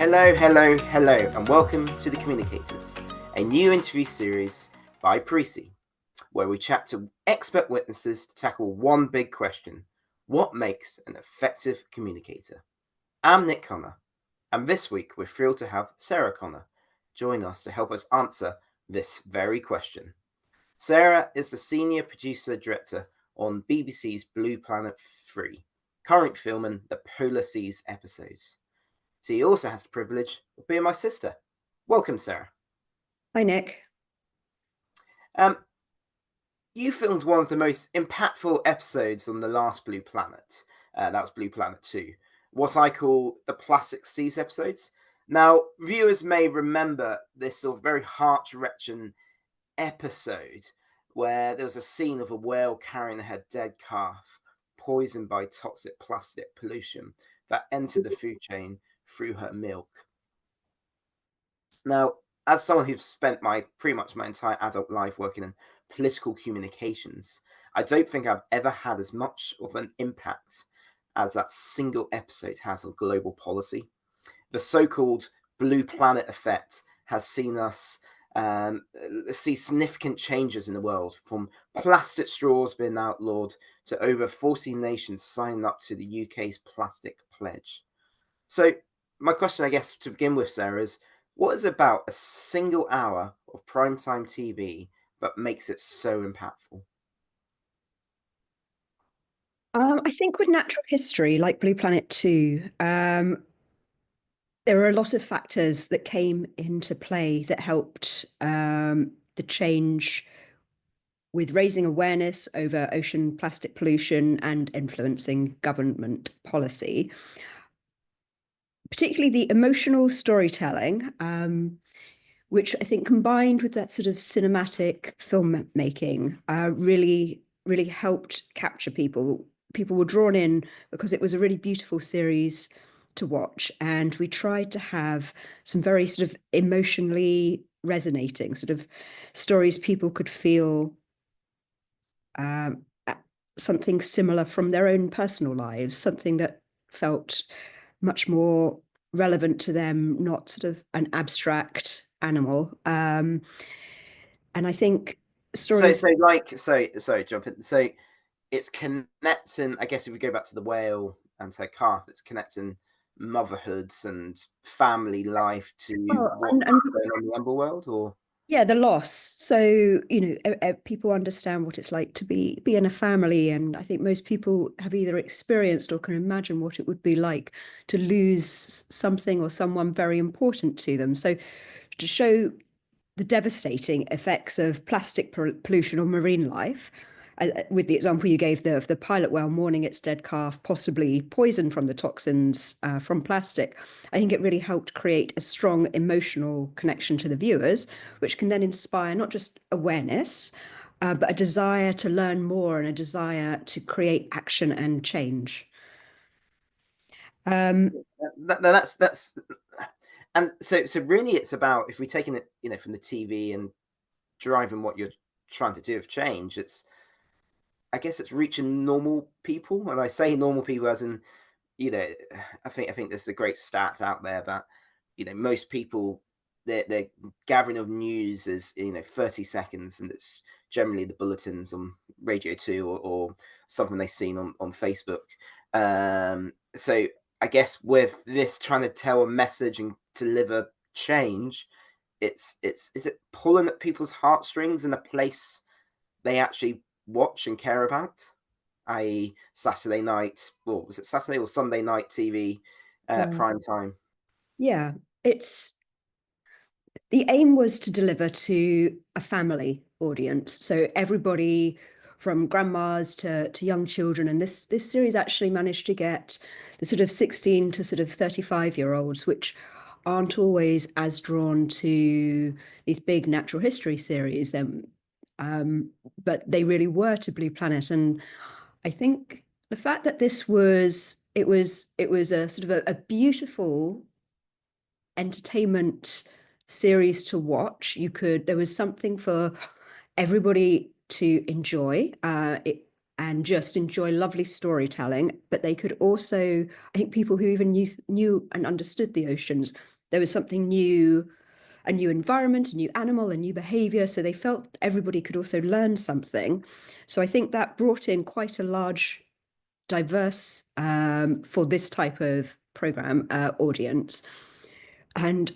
Hello, hello, hello, and welcome to the Communicators, a new interview series by Parisi, where we chat to expert witnesses to tackle one big question: what makes an effective communicator? I'm Nick Connor, and this week we're thrilled to have Sarah Connor join us to help us answer this very question. Sarah is the senior producer director on BBC's Blue Planet 3, currently filming the Polar Seas episodes. She also has the privilege of being my sister. Welcome, Sarah. Hi, Nick. Um, you filmed one of the most impactful episodes on the last Blue Planet. That was Blue Planet 2, what I call the Plastic Seas episodes. Now, viewers may remember this sort of very heart-wrenching episode where there was a scene of a whale carrying her dead calf, poisoned by toxic plastic pollution that entered the food chain through her milk. Now, as someone who's spent pretty much my entire adult life working in political communications, I don't think I've ever had as much of an impact as that single episode has on global policy. The so-called Blue Planet effect has seen us see significant changes in the world, from plastic straws being outlawed to over 40 nations signing up to the UK's plastic pledge. So, my question, I guess, to begin with, Sarah, is what is about a single hour of primetime TV that makes it so impactful? I think with natural history, like Blue Planet 2, there are a lot of factors that came into play that helped the change with raising awareness over ocean plastic pollution and influencing government policy. Particularly the emotional storytelling, which I think combined with that sort of cinematic filmmaking, really helped capture people. People were drawn in because it was a really beautiful series to watch, and we tried to have some very sort of emotionally resonating sort of stories people could feel um, something similar from their own personal lives, something that felt much more relevant to them, not sort of an abstract animal. And I think So, stories. so like, so sorry, jump in. So, it's connecting. I guess if we go back to the whale and her calf, it's connecting motherhoods and family life to Oh, what's and going on in the underworld, or yeah, the loss. So, people understand what it's like to be in a family, and I think most people have either experienced or can imagine what it would be like to lose something or someone very important to them. So, to show the devastating effects of plastic pollution on marine life. With the example you gave of the pilot whale mourning its dead calf, possibly poisoned from the toxins from plastic, I think it really helped create a strong emotional connection to the viewers, which can then inspire not just awareness, but a desire to learn more and a desire to create action and change. Um, that's and so really it's about, if we're taking it from the TV and driving what you're trying to do of change, it's, I guess, it's reaching normal people. And I say normal people as in, you know, I think there's a great stat out there that, most people, their gathering of news is, 30 seconds, and it's generally the bulletins on Radio 2, or something they've seen on Facebook. So I guess with this trying to tell a message and deliver change, it's is it pulling at people's heartstrings in a place they actually watch and care about, i.e., Saturday night, or was it Saturday or Sunday night TV, yeah, prime time? yeah. It's the aim was to deliver to a family audience, so everybody from grandmas to young children. And this series actually managed to get the sort of 16 to sort of 35-year-olds, which aren't always as drawn to these big natural history series. Then, but they really were to Blue Planet. And I think the fact that it was a sort of a beautiful entertainment series to watch. There was something for everybody to enjoy. and just enjoy lovely storytelling, but they could also, I think people who even knew and understood the oceans, there was something new, a new environment, a new animal, a new behavior. So they felt everybody could also learn something. So I think that brought in quite a large, diverse, for this type of program, audience. And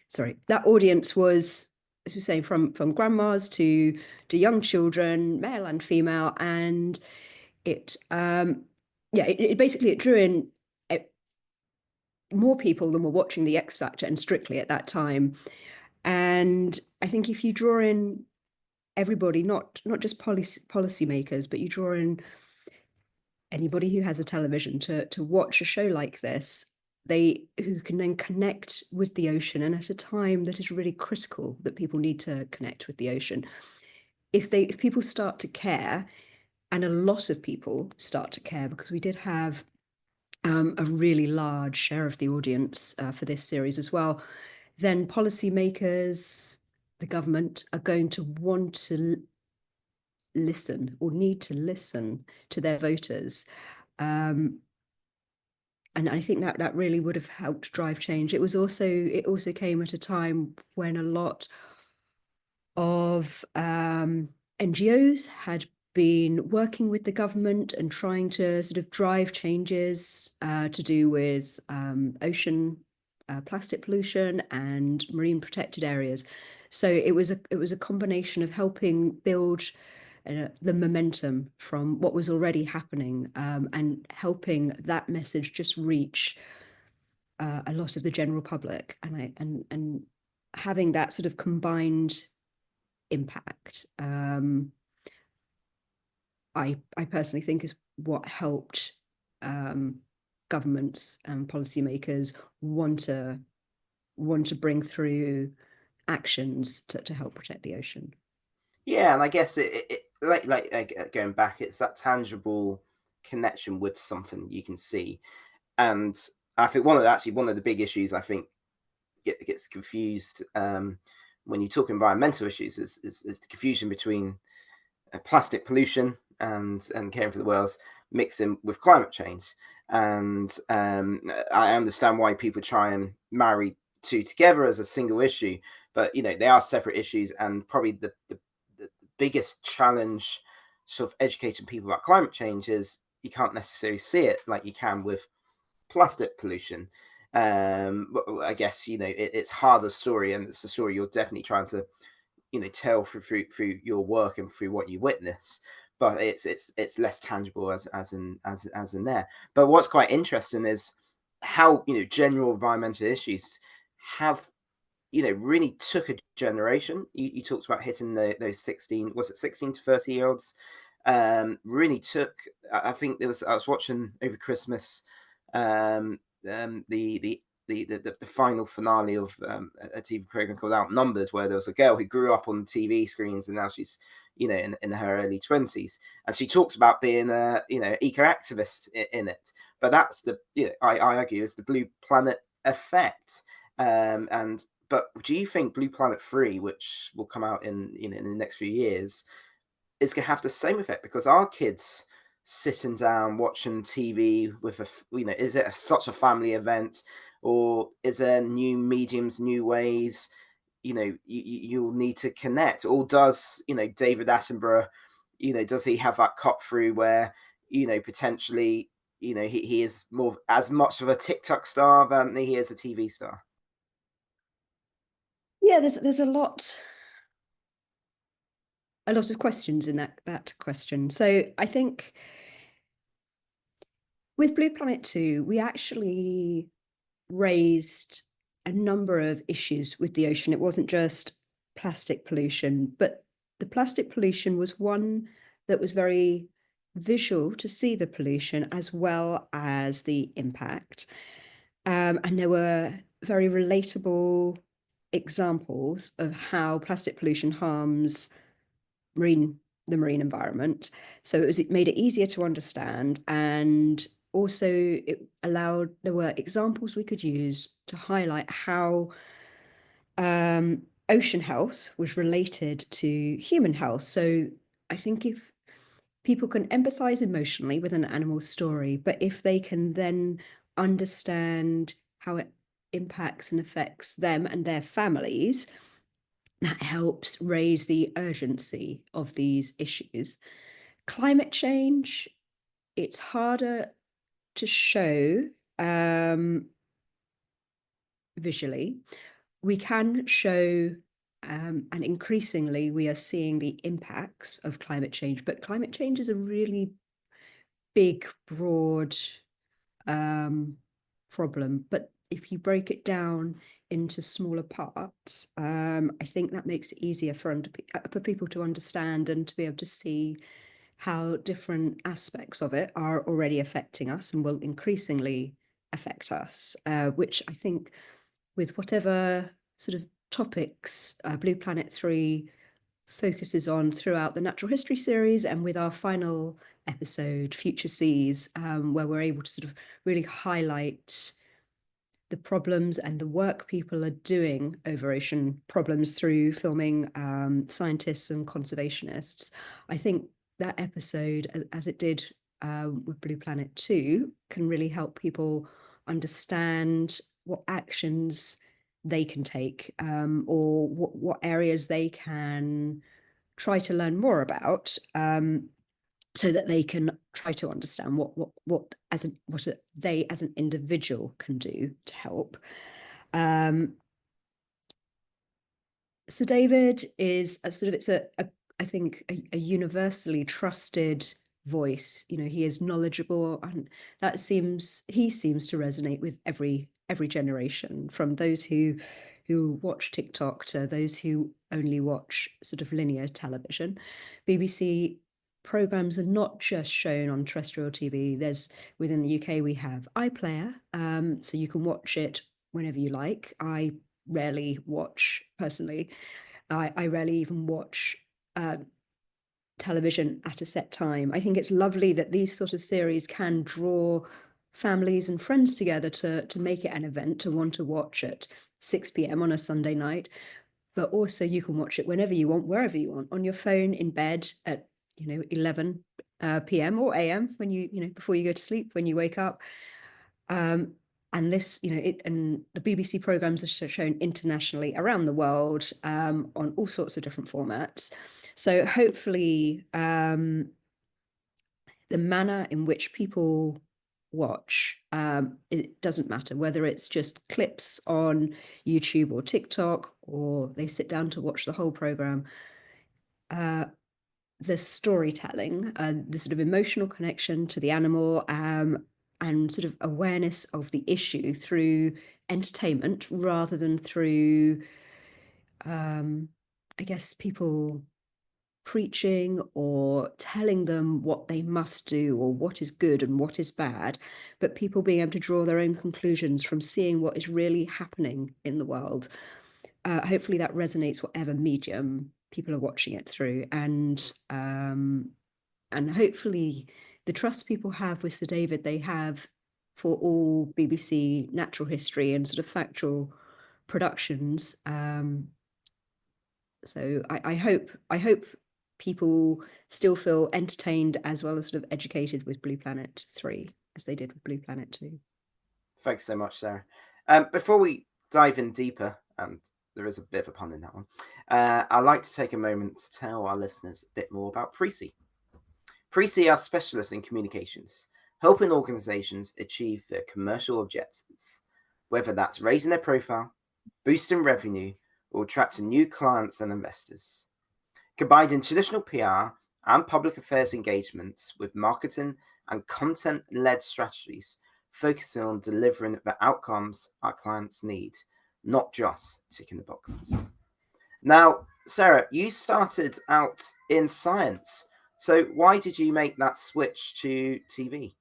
sorry, that audience was, as we say, from grandmas to young children, male and female, and it yeah, it basically it drew in more people than were watching the X Factor and Strictly at that time. And I think if you draw in everybody, not just policymakers, but you draw in anybody who has a television to watch a show like this, they who can then connect with the ocean, and at a time that is really critical that people need to connect with the ocean. If people start to care, and a lot of people start to care, because we did have a really large share of the audience for this series as well, then policymakers, the government, are going to want to listen or need to listen to their voters. And I think that that really would have helped drive change. It also came at a time when a lot of NGOs had been working with the government and trying to sort of drive changes to do with ocean plastic pollution and marine protected areas. So it was a combination of helping build the momentum from what was already happening, and helping that message just reach a lot of the general public, and having that sort of combined impact, I personally think is what helped governments and policymakers want to bring through actions to help protect the ocean. Yeah, and I guess going back, it's that tangible connection with something you can see. And I think one of the big issues I think gets confused when you talk environmental issues is the confusion between plastic pollution and caring for the whales mixing with climate change. And I understand why people try and marry two together as a single issue, but they are separate issues. And probably the biggest challenge, sort of educating people about climate change, is you can't necessarily see it like you can with plastic pollution. I guess it's harder story, and it's a story you're definitely trying to tell through your work and through what you witness, but it's less tangible as in there. But what's quite interesting is how general environmental issues have really took a generation. You talked about hitting those 16, was it 16 to 30 year olds, really took. I think I was watching over Christmas, um the final finale of a TV program called Outnumbered, where there was a girl who grew up on TV screens, and now she's in her early 20s, and she talks about being a eco activist in it. But that's I argue is the Blue Planet effect. And but do you think Blue Planet 3, which will come out in the next few years, is going to have the same effect? Because our kids sitting down watching TV with is it such a family event, or is there new mediums, new ways? You'll need to connect, or does David Attenborough, does he have that cut through where potentially he is more as much of a TikTok star than he is a TV star? Yeah, there's a lot of questions in that question. So I think with Blue Planet 2, we actually raised a number of issues with the ocean. It wasn't just plastic pollution, but the plastic pollution was one that was very visual to see the pollution as well as the impact. And there were very relatable examples of how plastic pollution harms marine the marine environment. So it made it easier to understand, and also there were examples we could use to highlight how ocean health was related to human health. So I think people can empathize emotionally with an animal story, but if they can then understand how it impacts and affects them and their families, that helps raise the urgency of these issues. Climate change, it's harder to show visually. We can show, and increasingly we are seeing the impacts of climate change, but climate change is a really big, broad problem. But if you break it down into smaller parts, I think that makes it easier for people to understand and to be able to see how different aspects of it are already affecting us and will increasingly affect us, which I think with whatever sort of topics Blue Planet 3 focuses on throughout the natural history series, and with our final episode, Future Seas, where we're able to sort of really highlight the problems and the work people are doing over ocean problems through filming scientists and conservationists. I think that episode, as it did with Blue Planet 2, can really help people understand what actions they can take, or what areas they can try to learn more about, so that they can try to understand what they as an individual can do to help. So David is a sort of, it's I think a universally trusted voice. You know, he is knowledgeable, and he seems to resonate with every generation, from those who watch TikTok to those who only watch sort of linear television. BBC programs are not just shown on terrestrial TV. There's, within the UK, we have iPlayer, so you can watch it whenever you like. I rarely watch personally. I rarely even watch television at a set time. I think it's lovely that these sort of series can draw families and friends together to make it an event, to want to watch at 6 p.m. on a Sunday night. But also you can watch it whenever you want, wherever you want, on your phone, in bed at 11 p.m. or a.m. when before you go to sleep, when you wake up. And this, and the BBC programs are shown internationally around the world, on all sorts of different formats. So hopefully, the manner in which people watch, it doesn't matter whether it's just clips on YouTube or TikTok, or they sit down to watch the whole program. The storytelling, the sort of emotional connection to the animal, and sort of awareness of the issue through entertainment rather than through, I guess, people preaching or telling them what they must do or what is good and what is bad, but people being able to draw their own conclusions from seeing what is really happening in the world. Hopefully that resonates whatever medium people are watching it through, and hopefully the trust people have with Sir David, they have for all BBC natural history and sort of factual productions. So I hope people still feel entertained as well as sort of educated with Blue Planet 3 as they did with Blue Planet 2. Thanks so much, Sarah. Before we dive in deeper, and there is a bit of a pun in that one, I'd like to take a moment to tell our listeners a bit more about Preci. Preci are specialists in communications, helping organizations achieve their commercial objectives, whether that's raising their profile, boosting revenue, or attracting new clients and investors. Combining traditional PR and public affairs engagements with marketing and content-led strategies, focusing on delivering the outcomes our clients need, not just ticking the boxes. Now, Sarah, you started out in science. So why did you make that switch to TV?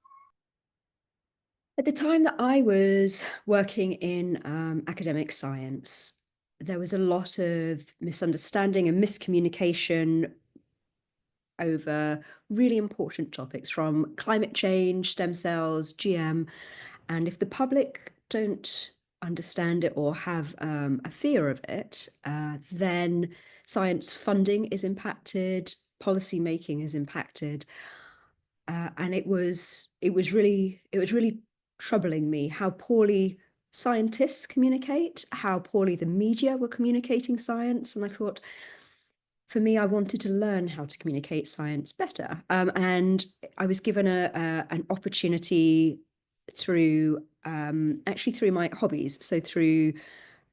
At the time that I was working in academic science, there was a lot of misunderstanding and miscommunication over really important topics, from climate change, stem cells, GM. And if the public don't understand it or have a fear of it, then science funding is impacted, policy making is impacted. And it was really troubling me how poorly scientists communicate, how poorly the media were communicating science. And I thought, for me, I wanted to learn how to communicate science better. And I was given an opportunity through actually through my hobbies. So through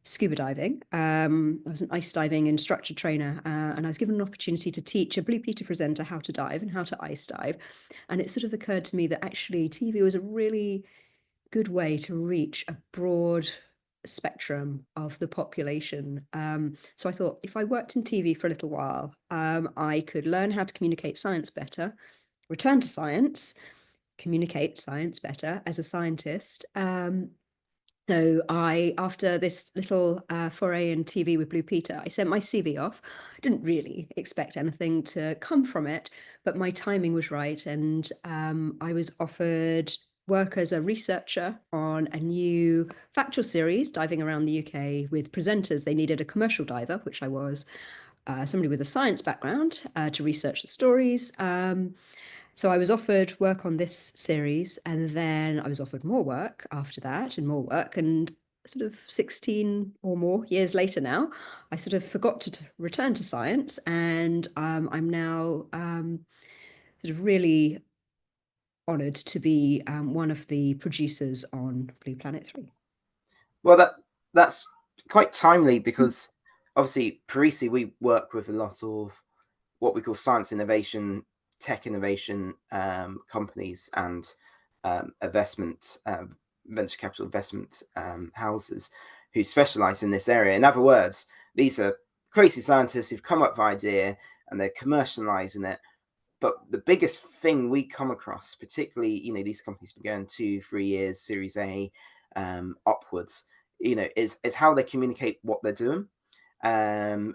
scuba diving. I was an ice diving instructor trainer, and I was given an opportunity to teach a Blue Peter presenter how to dive and how to ice dive. And it sort of occurred to me that actually TV was a really good way to reach a broad spectrum of the population. So I thought if I worked in TV for a little while, I could learn how to communicate science better, return to science, communicate science better as a scientist. So after this little foray in TV with Blue Peter, I sent my CV off. I didn't really expect anything to come from it, but my timing was right, and I was offered work as a researcher on a new factual series diving around the UK with presenters. They needed a commercial diver, which I was, somebody with a science background to research the stories. So I was offered work on this series, and then I was offered more work after that, and more work. And sort of 16 or more years later now, I sort of forgot to return to science. And I'm now sort of really honoured to be one of the producers on Blue Planet 3. Well, that's quite timely because obviously Parisi, we work with a lot of what we call science innovation, tech innovation companies and investment venture capital investment houses who specialize in this area. In other words, these are crazy scientists who've come up with an idea and they're commercializing it. But the biggest thing we come across, particularly, these companies been going 2, 3 years, Series A upwards, is how they communicate what they're doing. Um,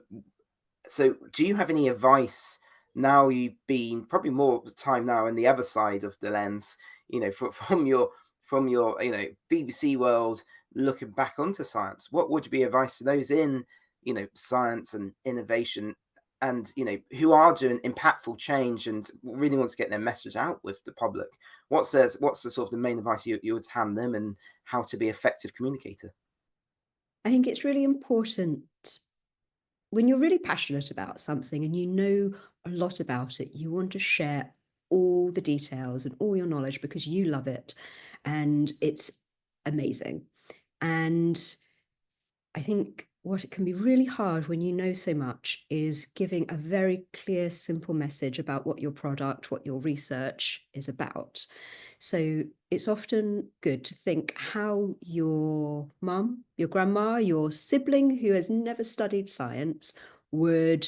so do you have any advice now you've been probably more of the time now in the other side of the lens, from your BBC world looking back onto science? What would be advice to those in science and innovation and who are doing impactful change and really want to get their message out with the public? What's the sort of the main advice you would hand them and how to be effective communicator? I think it's really important when you're really passionate about something and you know a lot about it, you want to share all the details and all your knowledge because you love it and it's amazing. And I think what it can be really hard when you know so much is giving a very clear, simple message about what your product, what your research is about. So it's often good to think how your mum, your grandma, your sibling who has never studied science would,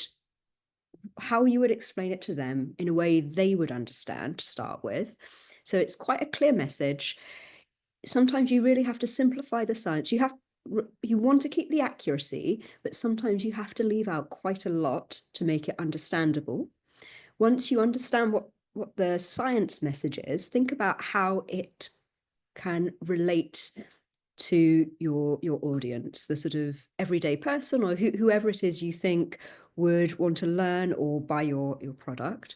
how you would explain it to them in a way they would understand to start with. So it's quite a clear message. Sometimes you really have to simplify the science. You want to keep the accuracy, but sometimes you have to leave out quite a lot to make it understandable. Once you understand what the science message is, think about how it can relate to your audience, the sort of everyday person or whoever it is you think would want to learn or buy your product.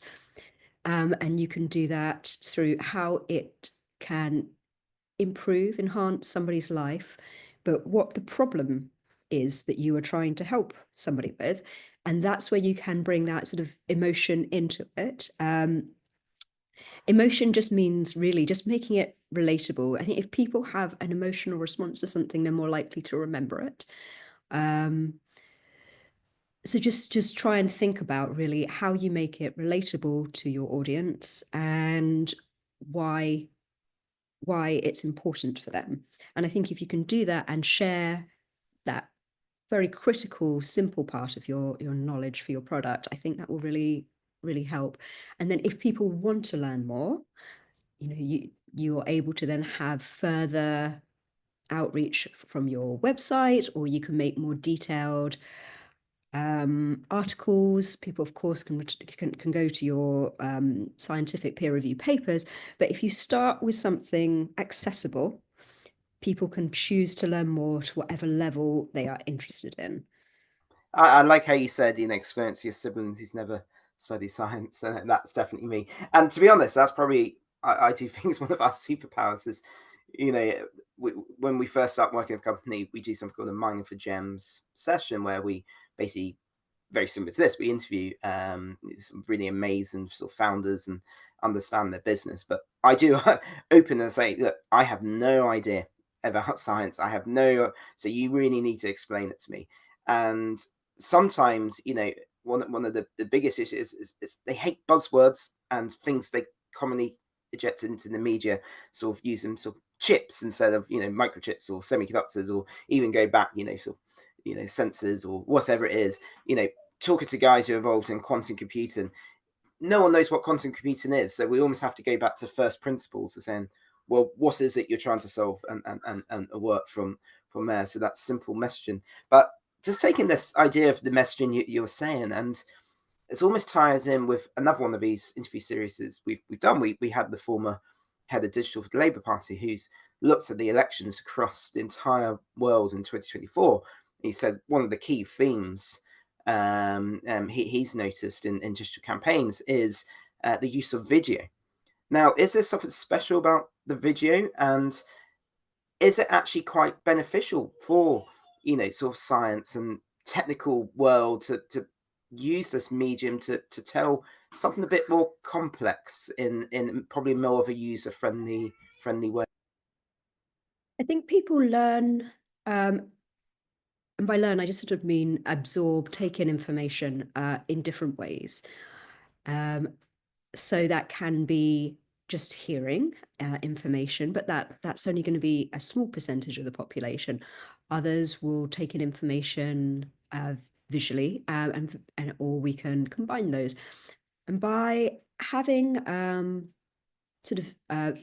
And you can do that through how it can improve, enhance somebody's life, but what the problem is that you are trying to help somebody with. And that's where you can bring that sort of emotion into it. Emotion just means really just making it relatable. I think if people have an emotional response to something, they're more likely to remember it. So just try and think about really how you make it relatable to your audience and why it's important for them. And I think if you can do that and share that very critical, simple part of your knowledge for your product, I think that will really, really help. And then if people want to learn more, you're able to then have further outreach from your website, or you can make more detailed articles. People, of course, can go to your scientific peer review papers. But if you start with something accessible, people can choose to learn more to whatever level they are interested in. I like how you said, experience your siblings is never study science, and that's definitely me. And to be honest, that's probably I do think it's one of our superpowers. Is you know when we first start working with a company, we do something called a mining for gems session where we basically very similar to this. We interview some really amazing sort of founders and understand their business. But I do open and say, look, I have no idea about science. I have no, so you really need to explain it to me. And sometimes, one of the biggest issues is they hate buzzwords and things they commonly eject into the media, sort of use them sort of chips instead of microchips or semiconductors, or even go back, sort of sensors or whatever it is. Talking to guys who are involved in quantum computing, no one knows what quantum computing is. So we almost have to go back to first principles of saying, well, what is it you're trying to solve, and work from there. So that's simple messaging. But just taking this idea of the messaging you're saying, and it's almost ties in with another one of these interview series we've done. We had the former head of digital for the Labour Party who's looked at the elections across the entire world in 2024. He said one of the key themes he's noticed in digital campaigns is the use of video. Now, is there something special about the video, and is it actually quite beneficial for sort of science and technical world to use this medium to tell something a bit more complex in probably more of a user friendly way? I think people learn, and by learn, I just sort of mean absorb, take in information in different ways. Um, so that can be just hearing information, but that's only going to be a small percentage of the population. Others will take in information visually, and or we can combine those. And by having sort of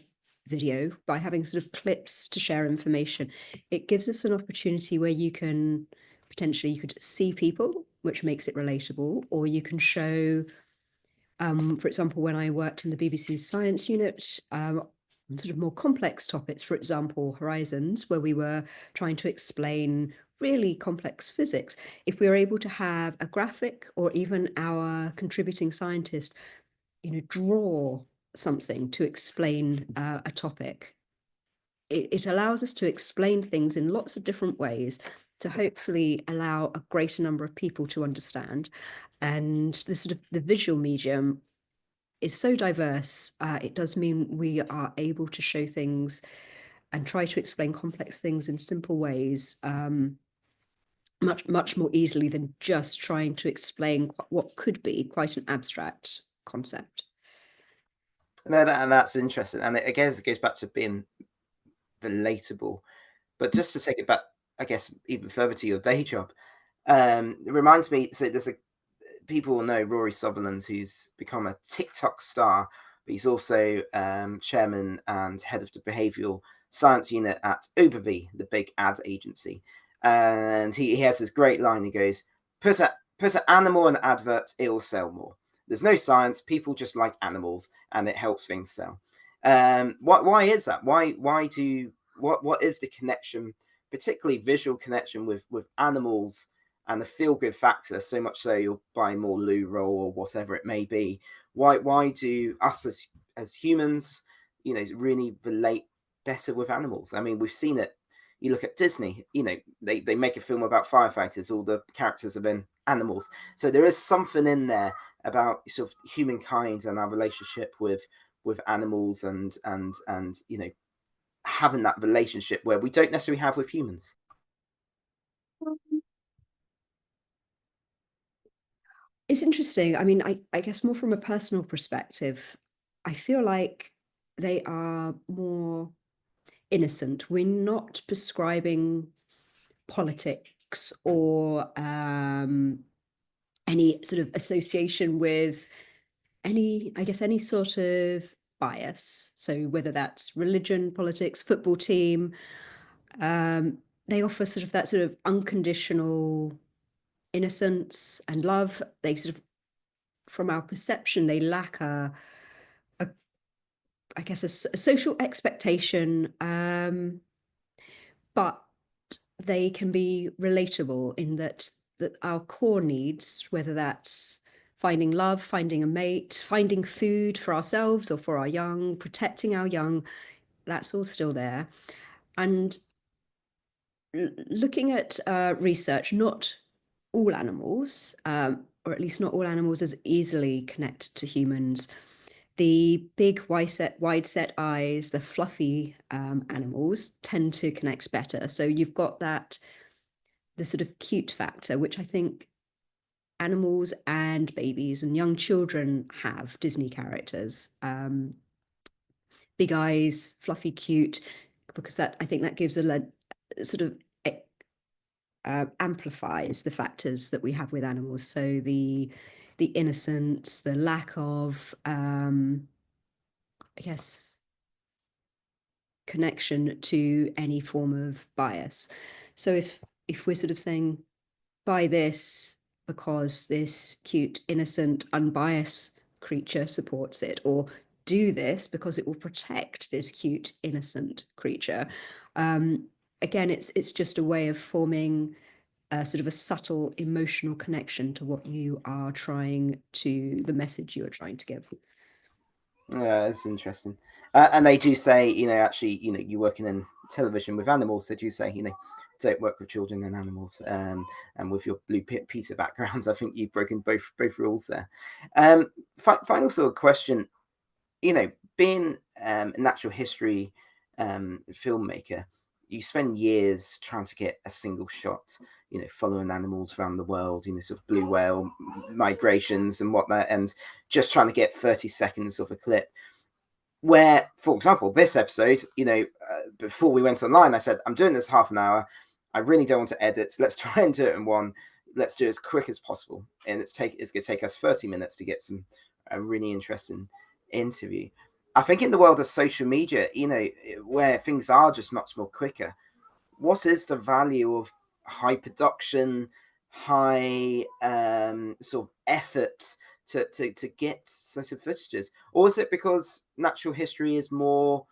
video, by having sort of clips to share information, it gives us an opportunity where you can potentially you could see people, which makes it relatable, or you can show, for example, when I worked in the BBC's science unit, sort of more complex topics, for example, Horizons, where we were trying to explain really complex physics. If we were able to have a graphic, or even our contributing scientist, draw something to explain a topic, it allows us to explain things in lots of different ways to hopefully allow a greater number of people to understand. And the sort of the visual medium is so diverse. It does mean we are able to show things and try to explain complex things in simple ways, much more easily than just trying to explain what could be quite an abstract concept. No, and that's interesting, and it, again, it goes back to being relatable. But just to take it back, I guess, even further to your day job, it reminds me. So there's a people will know Rory Sutherland, who's become a TikTok star, but he's also chairman and head of the behavioural science unit at Uberv, the big ad agency. And he has this great line. He goes, put an animal in an advert, it will sell more. There's no science. People just like animals, and it helps things sell. Why is that? Why do what is the connection, particularly visual connection with animals and the feel good factor, so much so you'll buy more loo roll or whatever it may be? Why do us as humans, really relate better with animals? I mean, we've seen it. You look at Disney, they make a film about firefighters, all the characters have been animals. So there is something in there about sort of humankind and our relationship with animals, and having that relationship where we don't necessarily have with humans. It's interesting. I mean, I guess more from a personal perspective, I feel like they are more innocent. We're not prescribing politics or any sort of association with I guess, any sort of bias. So whether that's religion, politics, football team, they offer sort of that sort of unconditional innocence and love. They sort of, from our perception, they lack a I guess, a social expectation, but they can be relatable in that our core needs, whether that's finding love, finding a mate, finding food for ourselves or for our young, protecting our young, that's all still there. And looking at research, not all animals, or at least not all animals as easily connect to humans. The big wide set eyes, the fluffy animals tend to connect better. So you've got that, the sort of cute factor, which I think animals and babies and young children have, Disney characters. Big eyes, fluffy, cute, because that, I think that gives a sort of amplifies the factors that we have with animals. So the innocence, the lack of, I guess, connection to any form of bias. So if we're sort of saying, buy this because this cute, innocent, unbiased creature supports it, or do this because it will protect this cute, innocent creature. Again, it's just a way of forming sort of a subtle emotional connection to what you are trying to, the message you are trying to give. Yeah, that's interesting. And they do say, actually, you're working in television with animals. They do say, don't work with children and animals. And with your Blue Peter backgrounds, I think you've broken both rules there. Final sort of question. Being a natural history filmmaker, you spend years trying to get a single shot, following animals around the world, sort of blue whale migrations and whatnot, and just trying to get 30 seconds of a clip. Where, for example, this episode, before we went online, I said, I'm doing this half an hour. I really don't want to edit. Let's try and do it in one. Let's do it as quick as possible. And it's going to take us 30 minutes to get a really interesting interview. I think in the world of social media, where things are just much more quicker, what is the value of high production, high sort of effort to get such of footages? Or is it because natural history is more,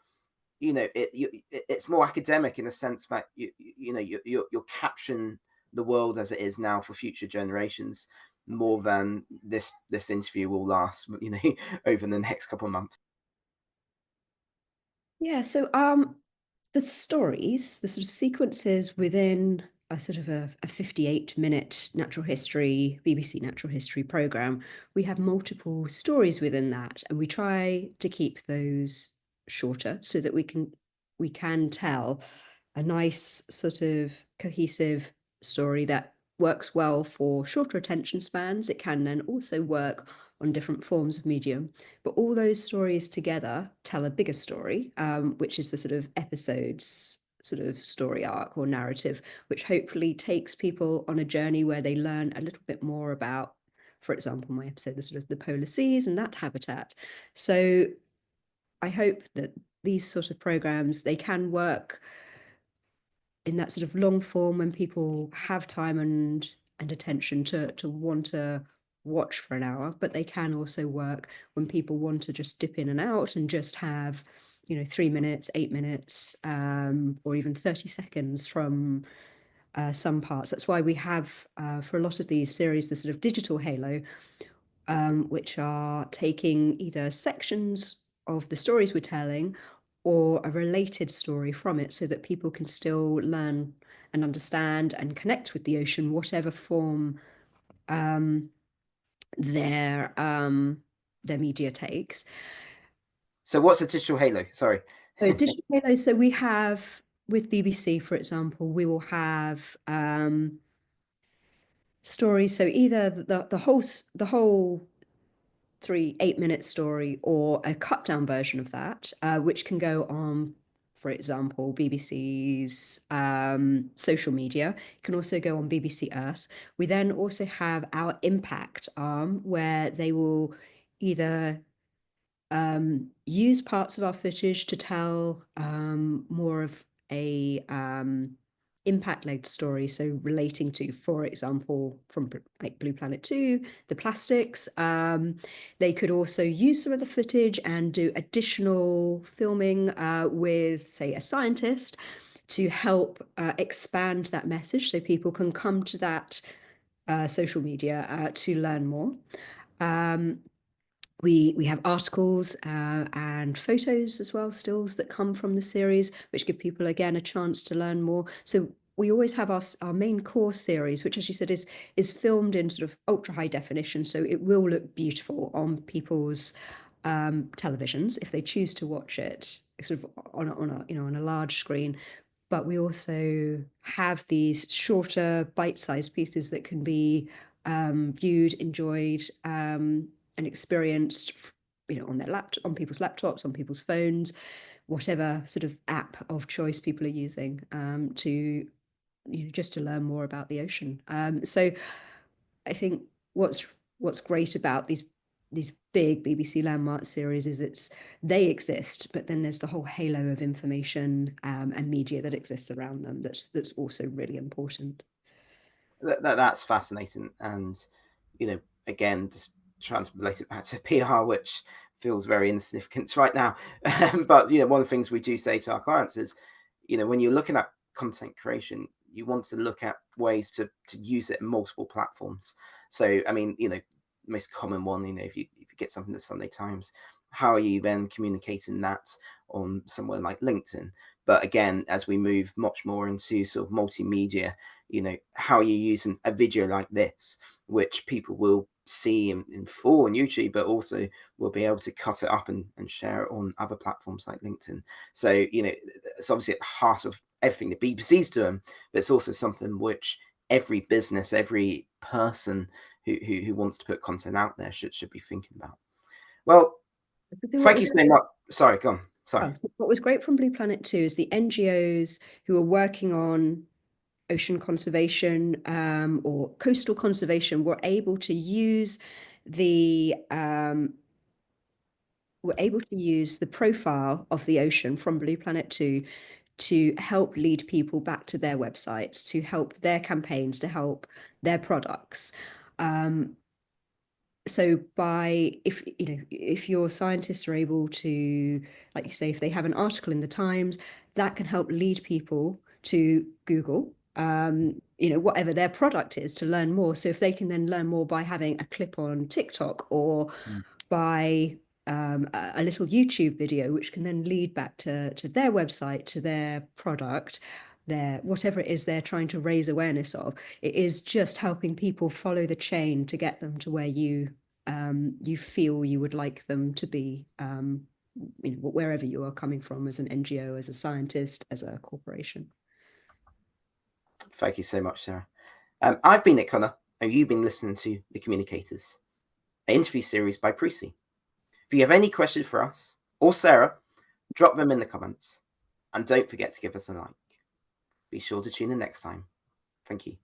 it's more academic in the sense that you're capturing the world as it is now for future generations more than this interview will last, over the next couple of months? Yeah, so the stories, the sort of sequences within a sort of a 58-minute natural history, BBC natural history program, we have multiple stories within that, and we try to keep those shorter so that we can tell a nice sort of cohesive story that works well for shorter attention spans. It can then also work on different forms of medium, but all those stories together tell a bigger story, which is the sort of episodes sort of story arc or narrative, which hopefully takes people on a journey where they learn a little bit more about, for example, my episode, the sort of the polar seas and that habitat. So I hope that these sort of programs, they can work in that sort of long form when people have time and attention to want to watch for an hour, but they can also work when people want to just dip in and out and just have 3 minutes, 8 minutes, or even 30 seconds from some parts. That's why we have for a lot of these series the sort of digital halo, which are taking either sections of the stories we're telling or a related story from it so that people can still learn and understand and connect with the ocean, whatever form their media takes. So what's a digital halo? Sorry. So digital halo, so we have with BBC, for example, we will have stories. So either the whole 8 minute story or a cut down version of that, which can go on, for example, BBC's social media. It can also go on BBC Earth. We then also have our impact arm where they will either use parts of our footage to tell more of a impact-led story, so relating to, for example, from like Blue Planet 2, the plastics. They could also use some of the footage and do additional filming with, say, a scientist to help expand that message so people can come to that social media to learn more. We have articles and photos as well, stills that come from the series, which give people again a chance to learn more. So we always have our main course series, which, as you said, is filmed in sort of ultra high definition, so it will look beautiful on people's televisions if they choose to watch it sort of on a large screen. But we also have these shorter bite-sized pieces that can be viewed, enjoyed, and experienced, on their laptop, on people's laptops, on people's phones, whatever sort of app of choice people are using, to just to learn more about the ocean. So I think what's great about these big BBC landmark series is they exist, but then there's the whole halo of information and media that exists around them that's also really important. That's fascinating, and again, just trying to relate it back to PR, which feels very insignificant right now. But one of the things we do say to our clients is, when you're looking at content creation, you want to look at ways to use it in multiple platforms. So, I mean, most common one, if you get something to Sunday Times, how are you then communicating that on somewhere like LinkedIn? But again, as we move much more into sort of multimedia, how are you using a video like this, which people will see in full on YouTube, but also will be able to cut it up and share it on other platforms like LinkedIn. So, it's obviously at the heart of everything the BBC's doing, but it's also something which every business, every person who wants to put content out there should be thinking about. Well, I think what thank you was so much. Sorry, go on. Sorry. what was great from Blue Planet 2 is the NGOs who are working on ocean conservation or coastal conservation were able to use the profile of the ocean from Blue Planet 2 to help lead people back to their websites, to help their campaigns, to help their products. So if your scientists are able to, like you say, if they have an article in the Times, that can help lead people to Google, whatever their product is, to learn more. So if they can then learn more by having a clip on TikTok or by a little YouTube video, which can then lead back to their website, to their product, their whatever it is they're trying to raise awareness of. It is just helping people follow the chain to get them to where you feel you would like them to be, wherever you are coming from as an NGO, as a scientist, as a corporation. Thank you so much, Sarah. I've been Nick Connor, and you've been listening to The Communicators, an interview series by Prusy. If you have any questions for us or Sarah, drop them in the comments. And don't forget to give us a like. Be sure to tune in next time. Thank you.